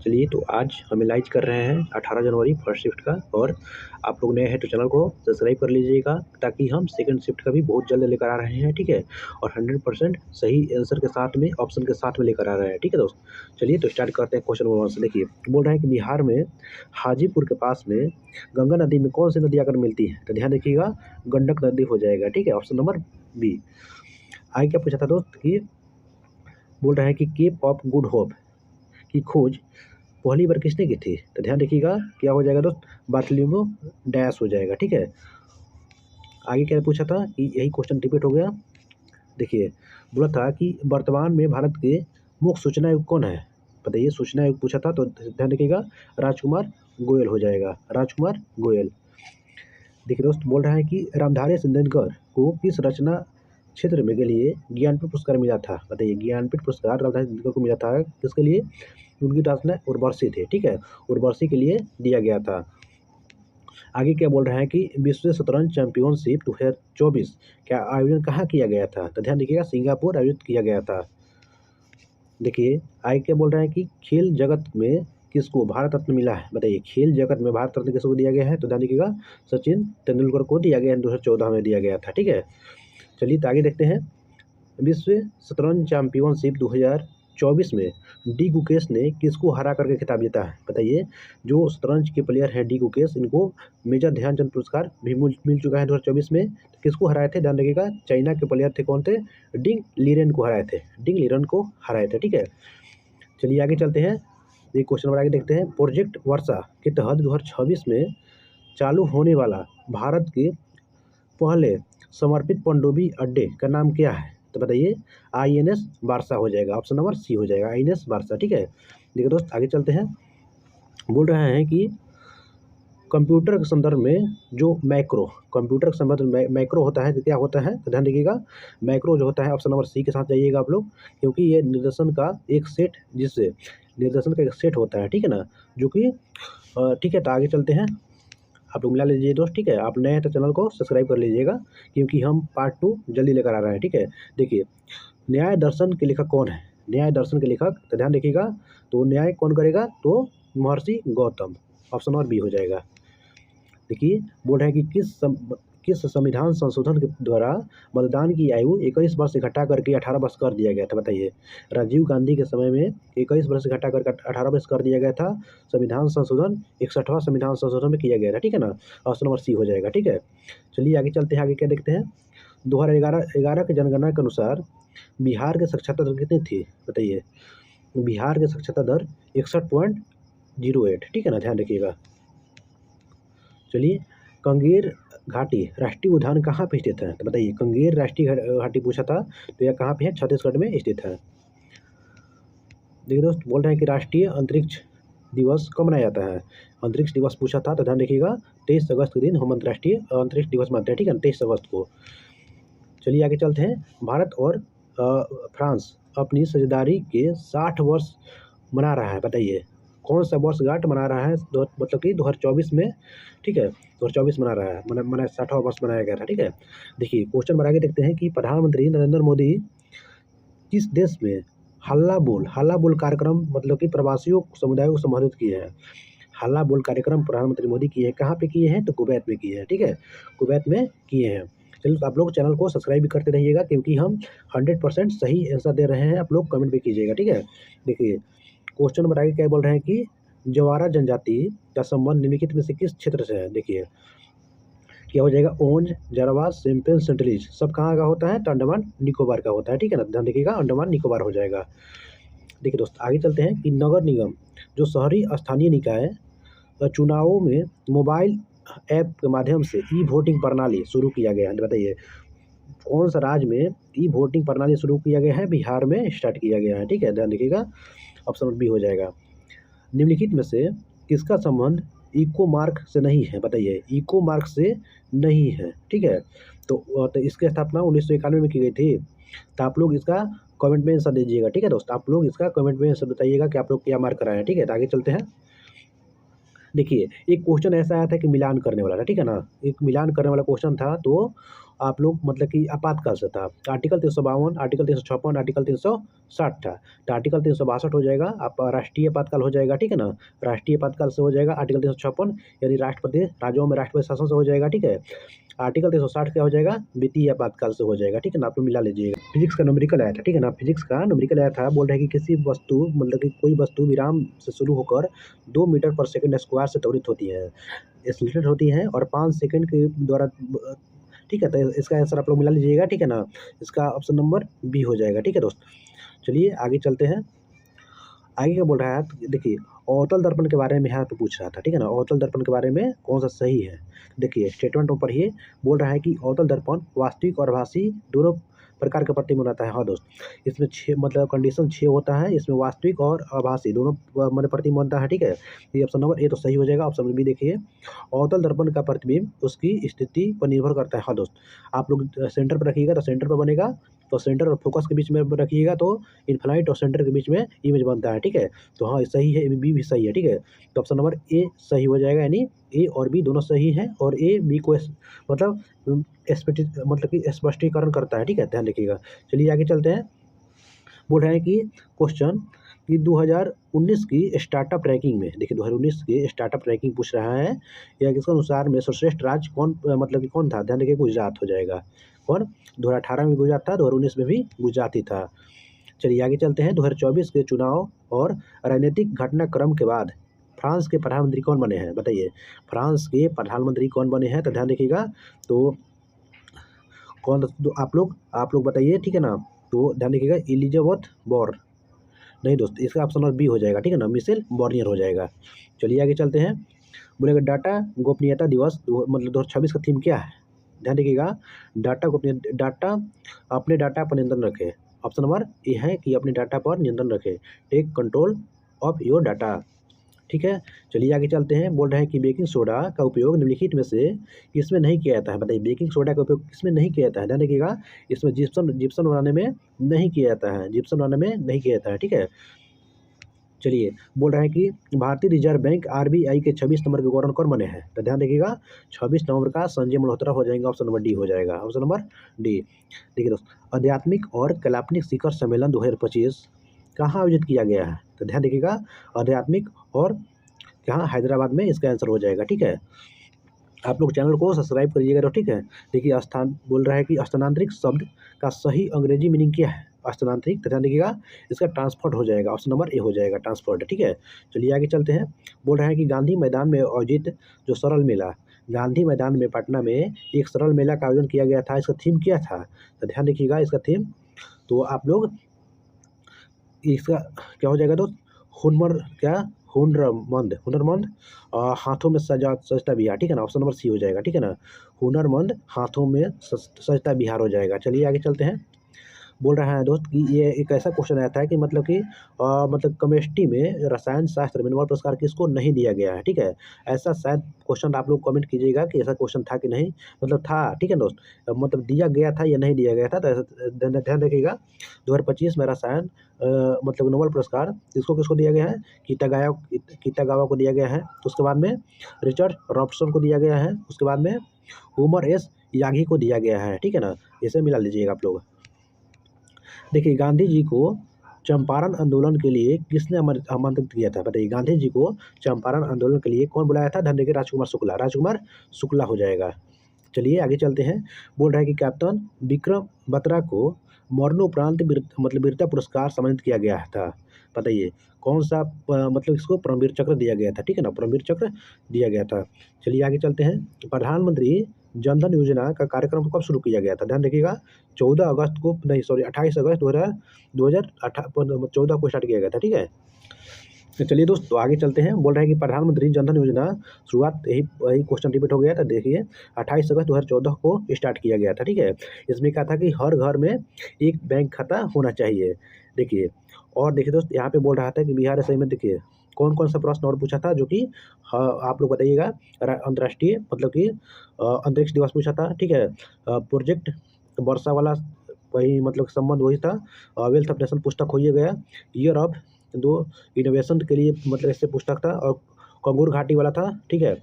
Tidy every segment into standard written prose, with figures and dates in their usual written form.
चलिए तो आज हम एनालाइज कर रहे हैं 18 जनवरी फर्स्ट शिफ्ट का। और आप लोग नए हैं तो चैनल को सब्सक्राइब कर लीजिएगा, ताकि हम सेकंड शिफ्ट का भी बहुत जल्द लेकर आ रहे हैं, ठीक है। और 100% सही आंसर के साथ में, ऑप्शन के साथ में लेकर आ रहे हैं, ठीक है दोस्त। चलिए तो स्टार्ट करते हैं क्वेश्चन नंबर 1 से। देखिए बोल रहा है कि बिहार में हाजीपुर के पास में गंगा नदी में कौन सी नदी आकर मिलती है? तो ध्यान रखिएगा, गंडक नदी हो जाएगा, ठीक है। Option number B. आगे क्या पूछा था दोस्त कि बोल रहा है कि केप ऑफ गुड होप की खोज पहली बार किसने की थी? तो ध्यान रखिएगा, क्या हो जाएगा दोस्त? बार्थोलोमेव डायस हो जाएगा, ठीक है। आगे क्या पूछा था कि यही क्वेश्चन रिपीट हो गया। देखिए बोला था कि वर्तमान में भारत के मुख्य सूचना आयुक्त कौन है? बताइए, सूचना आयुक्त पूछा था तो ध्यान रखिएगा, राजकुमार गोयल हो जाएगा, राजकुमार गोयल। देखिए दोस्त, बोल रहा है कि रामधारी सिंधिया को किस रचना क्षेत्र में के लिए ज्ञानपीठ पुरस्कार मिला था? बताइए, ज्ञानपीठ पुरस्कार रामधारी सिंधिया को मिला था किसके लिए? उनकी रचना उर्वशी थे, ठीक है, उर्वशी के लिए दिया गया था। आगे क्या बोल रहा है कि विश्व शतरंज चैंपियनशिप 2024 का आयोजन कहाँ किया गया था? तो ध्यान देखिएगा, सिंगापुर आयोजित किया गया था। देखिए आगे क्या बोल रहा है कि खेल जगत में किसको भारत रत्न मिला है? बताइए, खेल जगत में भारत रत्न किसको दिया गया है? तो ध्यान देखिएगा, सचिन तेंदुलकर को दिया गया है, 2014 में दिया गया था, ठीक है। चलिए तो आगे देखते हैं। विश्व शतरंज चैंपियनशिप 2024 में डी गुकेश ने किसको हरा करके खिताब जीता है? बताइए, जो शतरंज के प्लेयर हैं डी गुकेश, इनको मेजर ध्यानचंद पुरस्कार भी मिल चुका है 2024 में। तो किसको हराए थे? ध्यान रखिएगा, चाइना के प्लेयर थे, कौन थे? डिंग लीरेन को हराए थे, डिंग लीरेन को हराए थे, ठीक है। चलिए आगे चलते हैं, एक क्वेश्चन नंबर आगे देखते हैं। प्रोजेक्ट वर्षा के तहत 2026 में चालू होने वाला भारत के पहले समर्पित पनडुब्बी अड्डे का नाम क्या है? तो बताइए, INS वारसा हो जाएगा, ऑप्शन नंबर सी हो जाएगा, INS वारसा, ठीक है। देखिए दोस्त आगे चलते हैं। बोल रहे हैं कि कंप्यूटर के संदर्भ में जो मैक्रो, कंप्यूटर के संदर्भ में मैक्रो होता है तो क्या होता है? तो ध्यान रखिएगा, मैक्रो जो होता है ऑप्शन नंबर सी के साथ जाइएगा आप लोग, क्योंकि ये निर्देशन का एक सेट, जिससे निर्देशन का एक सेट होता है, ठीक है ना, जो कि ठीक है। तो आगे चलते हैं, आप लोग मिला लीजिए दोस्त, ठीक है। आप नए हैं तो चैनल को सब्सक्राइब कर लीजिएगा, क्योंकि हम पार्ट 2 जल्दी लेकर आ रहे हैं, ठीक है। देखिए, न्याय दर्शन के लेखक कौन है? न्याय दर्शन के लेखक, तो ध्यान रखिएगा, तो न्याय कौन करेगा? तो महर्षि गौतम, ऑप्शन नंबर बी हो जाएगा। देखिए बोल रहे हैं कि किस संविधान संशोधन के द्वारा मतदान की आयु 21 वर्ष से घटा करके 18 वर्ष कर दिया गया था? बताइए, राजीव गांधी के समय में 21 वर्ष से घटा करके 18 वर्ष कर दिया गया था। संविधान संशोधन 61वां संविधान संशोधन में किया गया था, ठीक है ना। ऑप्शन नंबर सी हो जाएगा, ठीक है। चलिए आगे चलते हैं, आगे क्या देखते हैं। 2011 के जनगणना के अनुसार बिहार की साक्षरता दर कितनी थी? बताइए, बिहार की साक्षरता दर 61.08, ठीक है ना, ध्यान रखिएगा। चलिए, कंगेर घाटी राष्ट्रीय उद्यान कहाँ पे स्थित है? तो बताइए, कंगेर राष्ट्रीय घाटी पूछा था तो यह कहाँ पे है? छत्तीसगढ़ में स्थित है। देखिए दोस्त, बोल रहे हैं कि राष्ट्रीय अंतरिक्ष दिवस कब मनाया जाता है? अंतरिक्ष दिवस पूछा था तो ध्यान रखिएगा, 23 अगस्त के दिन हम अंतर्राष्ट्रीय अंतरिक्ष दिवस मनाते हैं, ठीक है, 23 अगस्त को। चलिए आगे चलते हैं। भारत और फ्रांस अपनी साझेदारी के 60 वर्ष मना रहा है, बताइए कौन सा वर्षगांठ मना रहा है? मतलब कि 2024 में, ठीक है, 2024 मना रहा है, मना 60वां वर्ष मनाया गया था, ठीक है। देखिए क्वेश्चन में आगे देखते हैं कि प्रधानमंत्री नरेंद्र मोदी किस देश में हल्ला बोल कार्यक्रम, मतलब कि प्रवासियों समुदाय को संबोधित किए हैं? हल्ला बोल कार्यक्रम प्रधानमंत्री मोदी किए हैं, कहाँ पे किए हैं? तो कुवैत में किए हैं, ठीक है, कुवैत में किए हैं। चलिए तो आप लोग चैनल को सब्सक्राइब भी करते रहिएगा, क्योंकि हम 100% सही आंसर दे रहे हैं, आप लोग कमेंट भी कीजिएगा, ठीक है। देखिए क्वेश्चन नंबर आगे क्या बोल रहे हैं कि जवारा जनजाति का संबंध निम्नलिखित में से किस क्षेत्र से है? देखिए क्या हो जाएगा, ओंज, जारावा, सिंपल, सेंटलीज सब कहाँ का होता है? तो अंडमान निकोबार का होता है, ठीक है ना, ध्यान देखिएगा, अंडमान निकोबार हो जाएगा। देखिए दोस्त आगे चलते हैं कि नगर निगम जो शहरी स्थानीय निकाय चुनावों में मोबाइल ऐप के माध्यम से ई वोटिंग प्रणाली शुरू किया गया है? बताइए, कौन सा राज्य में ई वोटिंग प्रणाली शुरू किया गया है? बिहार में स्टार्ट किया गया है, ठीक है, ध्यान रखिएगा, ऑप्शन बी हो जाएगा। निम्नलिखित में से किसका संबंध इको मार्क से नहीं है? बताइए, इको मार्क से नहीं है, ठीक है। तो इसकी स्थापना 1991 में की गई थी। तो आप लोग इसका कमेंट में आंसर दीजिएगा, ठीक है दोस्त, आप लोग इसका कमेंट में आंसर बताइएगा कि आप लोग क्या मार्क कराए हैं, ठीक है। तो आगे चलते हैं। देखिए एक क्वेश्चन ऐसा आया था कि मिलान करने वाला था, ठीक है ना, एक मिलान करने वाला क्वेश्चन था। तो आप लोग मतलब कि आपातकाल से था। आर्टिकल 352, आर्टिकल 356, आर्टिकल 360 था। तो आर्टिकल 362 हो जाएगा, आप राष्ट्रीय आपातकाल हो जाएगा, ठीक है ना। राष्ट्रीय आपातकाल से हो जाएगा आर्टिकल 356, यानी राष्ट्रपति राज्यों में राष्ट्रपति शासन से हो जाएगा, ठीक है। आर्टिकल 360 क्या हो जाएगा, वित्तीय आपातकाल से हो जाएगा, ठीक है ना। आप लोग मिला लीजिएगा। फिजिक्स का न्यूमेरिकल आया था, ठीक है ना। फिजिक्स का न्यूमेरिकल आया था, बोल रहे हैं कि किसी वस्तु मतलब कि कोई वस्तु विराम से शुरू होकर 2 मीटर पर सेकंड स्क्वायर से त्वरित होती है, एक्सीलरेट होती है और 5 सेकंड के द्वारा ठीक है। तो इसका आंसर आप लोग मिला लीजिएगा, ठीक है ना। इसका ऑप्शन नंबर बी हो जाएगा, ठीक है दोस्त। चलिए आगे चलते हैं। आगे क्या बोल रहा है, देखिए अवतल दर्पण के बारे में यहाँ पे पूछ रहा था, ठीक है ना। अवतल दर्पण के बारे में कौन सा सही है, देखिए स्टेटमेंट ऊपर ही बोल रहा है कि अवतल दर्पण वास्तविक और आभासी दोनों प्रकार के प्रतिबिंब बनाता है। हाँ दोस्त, इसमें 6 मतलब कंडीशन 6 होता है, इसमें वास्तविक और आभासी दोनों मतलब प्रतिबिंब बनता है, ठीक है। ये ऑप्शन नंबर ए तो सही हो जाएगा। ऑप्शन नंबर बी देखिए, अवतल दर्पण का प्रतिबिंब उसकी स्थिति पर निर्भर करता है। हाँ दोस्त, आप लोग सेंटर पर रखिएगा तो सेंटर पर बनेगा, तो सेंटर और फोकस के बीच में रखिएगा तो इनफाइनाइट और सेंटर के बीच में इमेज बनता है, ठीक है। तो हाँ सही है, बी भी सही है, ठीक है। तो ऑप्शन नंबर ए सही हो जाएगा, यानी ए और बी दोनों सही हैं और ए बी को मतलब मतलब कि स्पष्टीकरण करता है, ठीक है। ध्यान रखिएगा। चलिए आगे चलते हैं। बोल रहे हैं कि क्वेश्चन कि 2019 की स्टार्टअप रैंकिंग में, देखिए 2019 की स्टार्टअप रैंकिंग पूछ रहा है, या किसके अनुसार में सर्वश्रेष्ठ राज्य कौन मतलब कि कौन था। ध्यान रखिए, गुजरात हो जाएगा। कौन, 2018 में गुजरात था, 2019 में भी गुजरात ही था। चलिए आगे चलते हैं। 2024 के चुनाव और राजनीतिक घटनाक्रम के बाद फ्रांस के प्रधानमंत्री कौन बने हैं, बताइए। फ्रांस के प्रधानमंत्री कौन बने हैं, तो ध्यान रखिएगा। तो कौन, तो आप लोग बताइए, ठीक है ना। तो ध्यान रखिएगा, एलिजाबेथ बोर्न, नहीं दोस्त, इसका ऑप्शन नंबर बी हो जाएगा, ठीक है ना। मिशेल बर्नियर हो जाएगा। चलिए आगे चलते हैं। बोलेगा डाटा गोपनीयता दिवस मतलब 2026 का थीम क्या है। ध्यान रखिएगा, डाटा गोपनीय, डाटा अपने डाटा पर नियंत्रण रखें। ऑप्शन नंबर ए है कि अपने डाटा पर नियंत्रण रखें, take control of your data, ठीक है। चलिए आगे चलते हैं। बोल रहे हैं कि बेकिंग सोडा का उपयोग निम्नलिखित में से किसमें नहीं किया जाता है, बताइए। बेकिंग सोडा का उपयोग किसमें नहीं किया जाता है, ध्यान रखिएगा। इसमें जिप्सम बनाने में नहीं किया जाता है, जिप्सम बनाने में नहीं किया जाता है, ठीक है। चलिए बोल रहे हैं कि भारतीय रिजर्व बैंक आरबीआई के 26 नंबर के गवर्नर कौन बने हैं, तो ध्यान रखिएगा 26 नवंबर का संजय मल्होत्रा हो जाएगा। ऑप्शन नंबर डी हो जाएगा। Option number D. देखिए दोस्त, आध्यात्मिक और काल्पनिक शिखर सम्मेलन 2025 कहाँ आयोजित किया गया है, तो ध्यान रखिएगा आध्यात्मिक और कहाँ, हैदराबाद में इसका आंसर हो जाएगा, ठीक है। आप लोग चैनल को सब्सक्राइब करिएगा तो, ठीक है। देखिए स्थान बोल रहा है कि स्थानांतरित शब्द का सही अंग्रेजी मीनिंग क्या है, स्थानांतरित, तो ध्यान देखिएगा इसका ट्रांसपोर्ट हो जाएगा। ऑप्शन नंबर ए हो जाएगा, ट्रांसपोर्ट, ठीक है। चलिए आगे चलते हैं। बोल रहे हैं कि गांधी मैदान में आयोजित जो सरल मेला, गांधी मैदान में पटना में एक सरल मेला का आयोजन किया गया था, इसका थीम क्या था, तो ध्यान देखिएगा इसका थीम। तो आप लोग इसका क्या हो जाएगा, तो हुनर क्या, हुनरमंद हाथों में सजता बिहार, ठीक है ना। ऑप्शन नंबर सी हो जाएगा, ठीक है ना। हुनरमंद हाथों में सजता बिहार हो जाएगा। चलिए आगे चलते हैं। बोल रहा है दोस्त कि ये एक ऐसा क्वेश्चन आया था कि मतलब कि मतलब केमिस्ट्री में रसायन शास्त्र में नोबेल पुरस्कार किसको नहीं दिया गया है, ठीक है। ऐसा शायद क्वेश्चन आप लोग कमेंट कीजिएगा कि ऐसा क्वेश्चन था कि नहीं, मतलब था, ठीक है दोस्त। मतलब दिया गया था या नहीं दिया गया था, तो ऐसा ध्यान रखिएगा। 2025 में रसायन मतलब नोबेल पुरस्कार किसको किसको दिया गया है, कितागावा को दिया गया है। उसके बाद में रिचर्ड रॉबर्टसन को दिया गया है। उसके बाद में उमर एस यागी को दिया गया है, ठीक है ना। इसे मिला लीजिएगा आप लोग। देखिए गांधी जी को चंपारण आंदोलन के लिए किसने आमंत्रित किया था, बताइए। गांधी जी को चंपारण आंदोलन के लिए कौन बुलाया था, ध्यान देखिए राजकुमार शुक्ला, राजकुमार शुक्ला हो जाएगा। चलिए आगे चलते हैं। बोल रहा है कि कैप्टन विक्रम बत्रा को मरणोपरांत मतलब वीरता पुरस्कार सम्मानित किया गया था, बताइए कौन सा मतलब इसको परमवीर चक्र दिया गया था, ठीक है ना, परमवीर चक्र दिया गया था। चलिए आगे चलते हैं। प्रधानमंत्री जनधन योजना का कार्यक्रम कब शुरू किया गया था, ध्यान रखिएगा 14 अगस्त को, नहीं सॉरी 28 अगस्त 2014 को स्टार्ट किया गया था, ठीक है। तो चलिए दोस्त, तो आगे चलते हैं। बोल रहे हैं कि प्रधानमंत्री जनधन योजना शुरुआत, यही क्वेश्चन रिपीट हो गया था। देखिए 28 अगस्त 2014 को स्टार्ट किया गया था, ठीक है। इसमें कहा था कि हर घर में एक बैंक खाता होना चाहिए, देखिए। और देखिए दोस्त, यहाँ पे बोल रहा था कि बिहार सही में, देखिए कौन कौन सा प्रश्न और पूछा था, जो कि आप लोग बताइएगा। अंतर्राष्ट्रीय मतलब कि अंतरिक्ष दिवस पूछा था, ठीक है। प्रोजेक्ट वर्षा वाला वही मतलब संबंध वही था। वेल्थ ऑफ नेशन पुस्तक हो गया। ईयर ऑफ दो इनोवेशन के लिए मतलब इससे पुस्तक था, और कंगूर घाटी वाला था, ठीक है।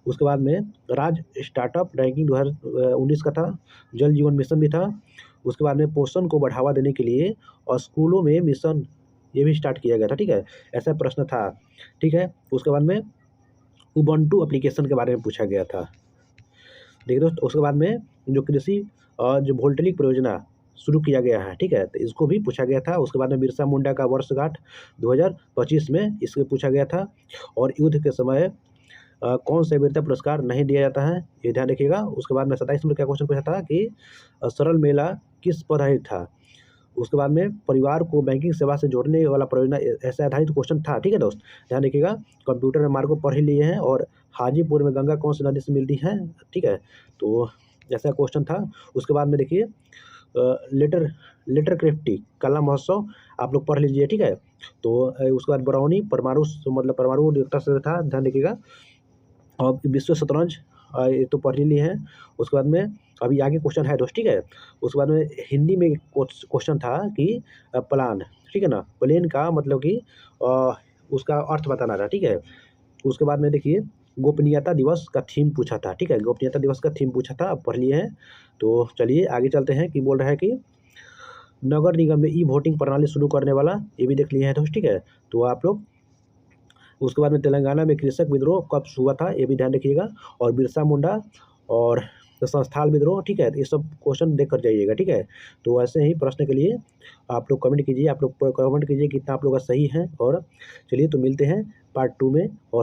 उसके बाद में राज्य स्टार्टअप रैंकिंग 2019 का था। जल जीवन मिशन भी था। उसके बाद में पोषण को बढ़ावा देने के लिए और स्कूलों में मिशन ये भी स्टार्ट किया गया था, ठीक है। ऐसा प्रश्न था, ठीक है। उसके बाद में उबंटू एप्लीकेशन के बारे में पूछा गया था। देखिए दोस्तों, उसके बाद में जो कृषि जो वोल्टेनिक परियोजना शुरू किया गया है, ठीक है, तो इसको भी पूछा गया था। उसके बाद में बिरसा मुंडा का वर्षगांठ 2025 में इसको पूछा गया था। और युद्ध के समय कौन सा वीरता पुरस्कार नहीं दिया जाता है, ये ध्यान रखिएगा। उसके बाद में 27 नंबर का क्वेश्चन पूछा था कि सरल मेला किस पर आधारित था। उसके बाद में परिवार को बैंकिंग सेवा से जोड़ने वाला परियोजना ऐसे आधारित क्वेश्चन था, ठीक है दोस्त, ध्यान रखिएगा। कंप्यूटर में मार्को पढ़ ही लिए हैं। और हाजीपुर में गंगा कौन सी नदी से मिलती है, ठीक है, तो ऐसा क्वेश्चन था। उसके बाद में देखिए लेटर लेटर क्रिफ्टी कला महोत्सव आप लोग पढ़ लीजिए, ठीक है। तो उसके बाद बरौनी परमाणु मतलब परमाणु रिएक्टर से था, ध्यान रखिएगा। और विश्व शतरंज ये तो पढ़ ही लिए हैं। उसके बाद में अभी आगे क्वेश्चन है दोस्त, ठीक है। उसके बाद में हिंदी में क्वेश्चन था कि प्लान, ठीक है ना, प्लेन का मतलब कि उसका अर्थ बताना था, ठीक है। उसके बाद में देखिए गोपनीयता दिवस का थीम पूछा था, ठीक है, गोपनीयता दिवस का थीम पूछा था, आप पढ़ लिए हैं। तो चलिए आगे चलते हैं कि बोल रहा है कि नगर निगम में ई वोटिंग प्रणाली शुरू करने वाला, ये भी देख लिए हैं दोस्त, ठीक है। तो आप लोग उसके बाद में तेलंगाना में कृषक विद्रोह कब हुआ था, ये भी ध्यान रखिएगा। और बिरसा मुंडा और संस्थाल विद्रोह, ठीक है, ये सब क्वेश्चन देख कर जाइएगा, ठीक है। तो ऐसे ही प्रश्न के लिए आप लोग कमेंट कीजिए, आप लोग कमेंट कीजिए कितना आप लोग का सही है। और चलिए तो मिलते हैं पार्ट 2 में। और